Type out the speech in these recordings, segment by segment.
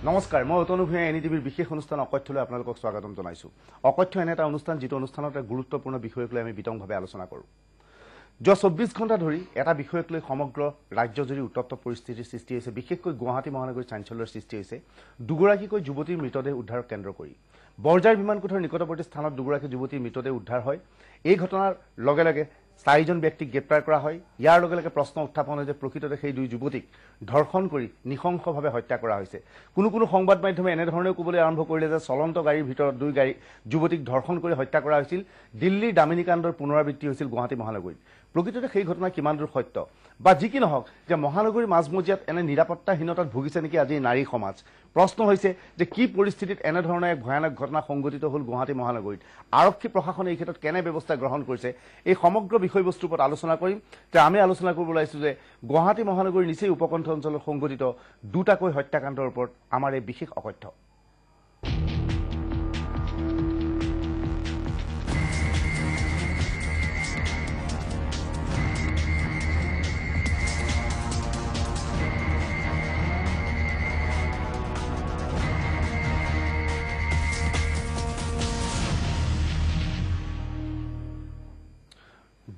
নমস্কাৰ মই অতনু ভূঞা এনটিভিৰ বিশেষ অনুষ্ঠান অকথ্যলৈ আপোনালোকক স্বাগতম জনাইছো। অকথ্য এনে এটা অনুষ্ঠান যেটো অনুষ্ঠানত এটা গুৰুত্বপূৰ্ণ বিষয়ক লৈ আমি বিতংভাৱে আলোচনা কৰোঁ। যোৱা 24 ঘণ্টা ধৰি এটা বিষয়ক লৈ সমগ্ৰ ৰাজ্যজুৰি উত্তপ্ত পৰিস্থিতিৰ সৃষ্টি হৈছে। বিশেষকৈ গুৱাহাটী মহানগৰীৰ চাঞ্চল্যৰ সৃষ্টি হৈছে দুগৰাকীকৈ যুৱতীৰ মৃতদেহ উদ্ধাৰক কেন্দ্ৰ কৰি। বৰজাৰ বিমানকোঠৰ নিকটৱৰ্তী স্থানত দুগৰাকী যুৱতীৰ মৃতদেহ উদ্ধাৰ হয়। এই ঘটনাৰ লগে লগে 4জন ব্যক্তিক গ্ৰেপ্তাৰ কৰা হয়। ইয়াৰ লগে লগে প্ৰশ্ন উত্থাপন হয় যে প্ৰকৃততে সেই দুই যুৱতীক ধৰ্ষণ কৰি নিশংসভাৱে হত্যা কৰা হৈছে। কোনো সংবাদ মাধ্যমে এনেধৰণেও ক'বলৈ আৰম্ভ কৰিলে যে চলন্ত গাড়ীৰ ভিতৰত দুই যুৱতীক ধৰ্ষণ কৰি হত্যা কৰা হৈছিল। দিল্লীৰ দামিনী কাণ্ডৰ পুনৰাবৃত্তি হৈছিল গুৱাহাটী মহানগৰীত। প্ৰকৃততে সেই ঘটনা কিমান দূৰ সত্য বা যি কি নহওক যে মহানগৰীৰ মাজমজিয়াত এনে নিৰাপত্তাহীনতাত ভুগিছে নেকি আজি নাৰী সমাজ। প্ৰশ্ন হৈছে যে কি পৰিস্থিতিত এনেধৰণৰ এক ভয়ানক ঘটনা সংঘটিত হ'ল গুৱাহাটী মহানগৰীত। আৰক্ষী প্ৰশাসনে এই ক্ষেত্ৰত কেনে ব্যৱস্থা গ্ৰহণ কৰিছে এই সমগ্ৰ বিষয়বস্তুৰ ওপৰত আলোচনা কৰিম। যে আমি আলোচনা কৰিব ওলাইছোঁ যে গুৱাহাটী মহানগৰীৰ নিচেই উপকণ্ঠ অঞ্চলত সংঘটিত দুটাকৈ হত্যাকাণ্ডৰ ওপৰত আমাৰ এই বিশেষ অকথ্য।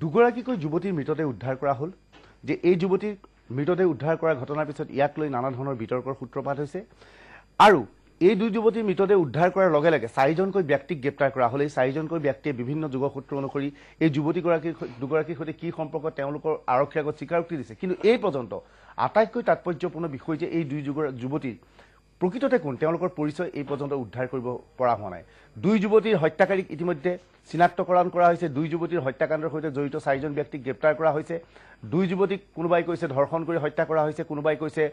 দুগৰাকীকৈ যুৱতীৰ মৃতদেহ উদ্ধাৰ কৰা হ'ল। যে এই যুৱতীৰ মৃতদেহ উদ্ধাৰ কৰাৰ ঘটনাৰ পিছত ইয়াক লৈ নানা ধৰণৰ বিতৰ্কৰ সূত্ৰপাত হৈছে আৰু এই দুই যুৱতীৰ মৃতদেহ উদ্ধাৰ কৰাৰ লগে লগে 4জনকৈ ব্যক্তিক গ্ৰেপ্তাৰ কৰা হ'ল। এই 4জনকৈ ব্যক্তিয়ে বিভিন্ন যোগসূত্ৰ অনুসৰি এই দুগৰাকীৰ সৈতে কি সম্পৰ্ক তেওঁলোকৰ আৰক্ষীৰ আগত স্বীকাৰোক্তি দিছে। কিন্তু এই পৰ্যন্ত আটাইতকৈ তাৎপৰ্যপূৰ্ণ বিষয় যে এই দুই যুৱতীৰ প্ৰকৃততে কোন তেওঁলোকৰ পৰিচয় এই পৰ্যন্ত উদ্ধাৰ কৰিব পৰা হোৱা নাই। দুই যুৱতীৰ হত্যাকাৰীক ইতিমধ্যে চিনাক্তকৰণ কৰা হৈছে। দুই যুৱতীৰ হত্যাকাণ্ডৰ সৈতে জড়িত 4জন ব্যক্তিক গ্ৰেপ্তাৰ কৰা হৈছে। দুই যুৱতীক কোনোবাই কৈছে ধৰ্ষণ কৰি হত্যা কৰা হৈছে, কোনোবাই কৈছে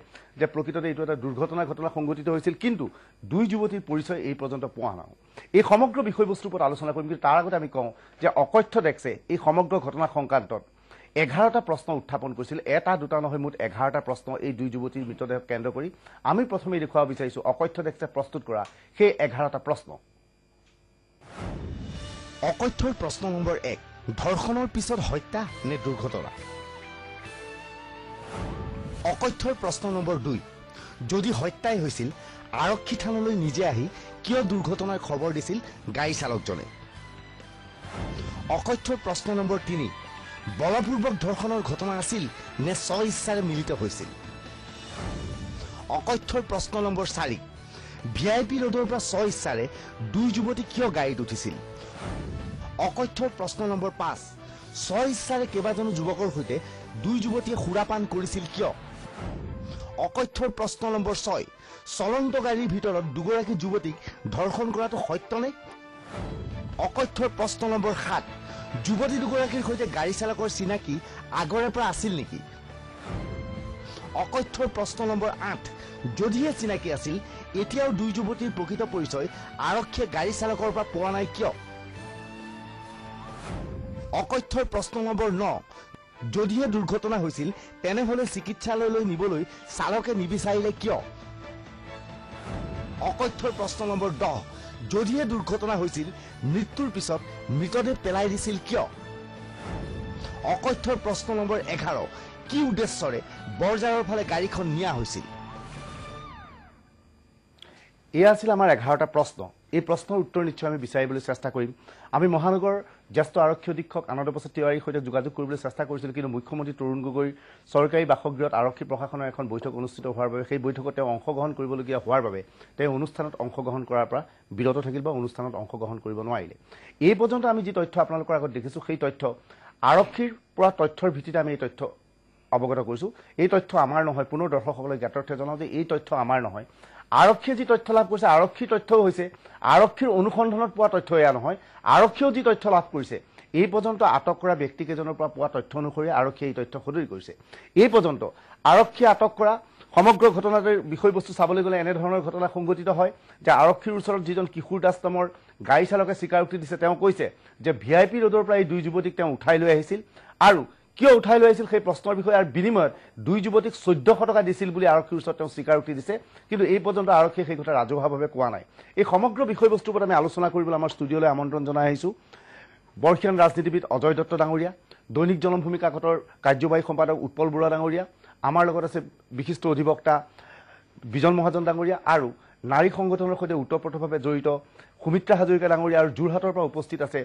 যে প্ৰকৃততে এইটো এটা ঘটনা সংঘটিত হৈছিল। কিন্তু দুই যুৱতীৰ পৰিচয় এই পৰ্যন্ত পোৱা নাই। এই সমগ্ৰ বিষয়বস্তুৰ ওপৰত আলোচনা কৰিম। কিন্তু তাৰ আগতে আমি কওঁ যে অকথ্য ডেস্কে এই সমগ্ৰ ঘটনা সংক্ৰান্তত 11টা প্ৰশ্ন উত্থাপন কৰিছিল। এটা দুটা নহয়, মুঠ 11টা প্ৰশ্ন এই দুই যুৱতীৰ মৃতদেহক কেন্দ্ৰ কৰি আমি প্ৰথমে দেখুৱাব বিচাৰিছোঁ অকথ্য ডেস্কে প্ৰস্তুত কৰা সেই 11টা প্ৰশ্ন। অকথ্যৰ প্ৰশ্ন নম্বৰ 1, ধৰ্ষণৰ পিছত হত্যা নে দুৰ্ঘটনা? অকথ্যৰ প্ৰশ্ন নম্বৰ 2, যদি হত্যাই হৈছিল আৰক্ষী থানালৈ নিজে আহি কিয় দুৰ্ঘটনাৰ খবৰ দিছিল গাড়ী চালকজনে? অকথ্যৰ প্ৰশ্ন নম্বৰ 3, বলপূৰ্বক ধৰ্ষণৰ ঘটনা আছিল নে স্ব ইচ্ছাৰে মিলিত হৈছিল? অকথ্যৰ প্ৰশ্ন নম্বৰ 4, VIP ৰোডৰ পৰা স্ব ইচ্ছাৰে দুই যুৱতী কিয় গাড়ীত উঠিছিল? অকথ্যৰ প্ৰশ্ন নম্বৰ 5, স্ব ইচ্ছাৰে কেইবাজনো যুৱকৰ সৈতে দুই যুৱতীয়ে সুৰাপান কৰিছিল কিয়? অকথ্যৰ প্ৰশ্ন নম্বৰ 6, চলন্ত গাড়ীৰ ভিতৰত দুগৰাকী যুৱতীক ধৰ্ষণ কৰাটো সত্যনে? অকথ্যৰ প্ৰশ্ন নম্বৰ 7, যুৱতী দুগৰাকীৰ সৈতে গাড়ী চালকৰ চিনাকি আগৰে পৰা আছিল নেকি? অকথ্যৰ প্ৰশ্ন নম্বৰ 8, যদিহে চিনাকি আছিল এতিয়াও দুই যুৱতীৰ প্ৰকৃত পৰিচয় আৰক্ষীয়ে গাড়ী চালকৰ পৰা পোৱা নাই কিয়? অকথ্যৰ প্ৰশ্ন নম্বৰ 9, যদিহে দুৰ্ঘটনা হৈছিল তেনেহলে চিকিৎসালয়লৈ নিবলৈ চালকে নিবিচাৰিলে কিয়? অকথ্যৰ প্ৰশ্ন নম্বৰ 10, যদিহে দুৰ্ঘটনা হৈছিল মৃত্যুৰ পিছত মৃতদেহ পেলাই দিছিল কিয়? অকথ্যৰ প্ৰশ্ন নম্বৰ 11, কি উদ্দেশ্যৰে বৰজাৰৰ ফালে গাড়ীখন নিয়া হৈছিল? এয়া আছিল আমাৰ 11টা প্ৰশ্ন। এই প্ৰশ্নৰ উত্তৰ নিশ্চয় আমি বিচাৰিবলৈ চেষ্টা কৰিম। আমি মহানগৰ জ্যেষ্ঠ আৰক্ষী অধীক্ষক আনন্দ প্ৰসাদ তিৱাৰীৰ সৈতে যোগাযোগ কৰিবলৈ চেষ্টা কৰিছিলোঁ, কিন্তু মুখ্যমন্ত্ৰী তৰুণ গগৈৰ চৰকাৰী বাসগৃহত আৰক্ষী প্ৰশাসনৰ এখন বৈঠক অনুষ্ঠিত হোৱাৰ বাবে সেই বৈঠকত তেওঁ অংশগ্ৰহণ কৰিবলগীয়া হোৱাৰ বাবে তেওঁ অনুষ্ঠানত অংশগ্ৰহণ কৰাৰ পৰা বিৰত থাকিল বা অনুষ্ঠানত অংশগ্ৰহণ কৰিব নোৱাৰিলে। এই পৰ্যন্ত আমি যি তথ্য আপোনালোকৰ আগত দেখিছোঁ সেই তথ্য আৰক্ষীৰ পৰা তথ্যৰ ভিত্তিতে আমি এই তথ্য অৱগত কৰিছোঁ। এই তথ্য আমাৰ নহয়। পুনৰ দৰ্শকসকলক জ্ঞাতাৰ্থে জনাওঁ যে এই তথ্য আমাৰ নহয়। আৰক্ষীয়ে যি তথ্য লাভ কৰিছে আৰক্ষীৰ তথ্যও হৈছে আৰক্ষীৰ অনুসন্ধানত পোৱা তথ্য এয়া নহয়। আৰক্ষীয়েও যি তথ্য লাভ কৰিছে এই পৰ্যন্ত আটক কৰা ব্যক্তিকেইজনৰ পৰা পোৱা তথ্য অনুসৰি আৰক্ষীয়ে এই তথ্য সদৰি কৰিছে। এই পৰ্যন্ত আৰক্ষীয়ে আটক কৰা সমগ্ৰ ঘটনাটোৰ বিষয়বস্তু চাবলৈ গ'লে এনেধৰণৰ ঘটনা সংঘটিত হয় যে আৰক্ষীৰ ওচৰত যিজন কিশোৰ দাস নামৰ গাড়ী চালকে স্বীকাৰোক্তি দিছে। তেওঁ কৈছে যে VIP ৰোডৰ পৰা এই দুই যুৱতীক তেওঁ উঠাই লৈ আহিছিল আৰু কিয় উঠাই লৈ আহিছিল সেই প্ৰশ্নৰ বিষয়ে আৰু বিনিময়ত দুই যুৱতীক 1400 টকা দিছিল বুলি আৰক্ষীৰ ওচৰত তেওঁ স্বীকাৰোক্তি দিছে। কিন্তু এই পৰ্যন্ত আৰক্ষীয়ে সেই কথা ৰাজহুৱাভাৱে কোৱা নাই। এই সমগ্ৰ বিষয়বস্তুৰ ওপৰত আমি আলোচনা কৰিবলৈ আমাৰ ষ্টুডিঅ'লৈ আমন্ত্ৰণ জনাই আহিছোঁ বৰ্ষীয়ান ৰাজনীতিবিদ অজয় দত্ত ডাঙৰীয়া, দৈনিক জনমভূমি কাকতৰ কাৰ্যবাহী সম্পাদক উৎপল বৰুৱা ডাঙৰীয়া, আমাৰ লগত আছে বিশিষ্ট অধিবক্তা বিজন মহাজন ডাঙৰীয়া আৰু নাৰী সংগঠনৰ সৈতে ওতঃপ্ৰোতভাৱে জড়িত সুমিত্ৰা হাজৰিকা ডাঙৰীয়া আৰু যোৰহাটৰ পৰা উপস্থিত আছে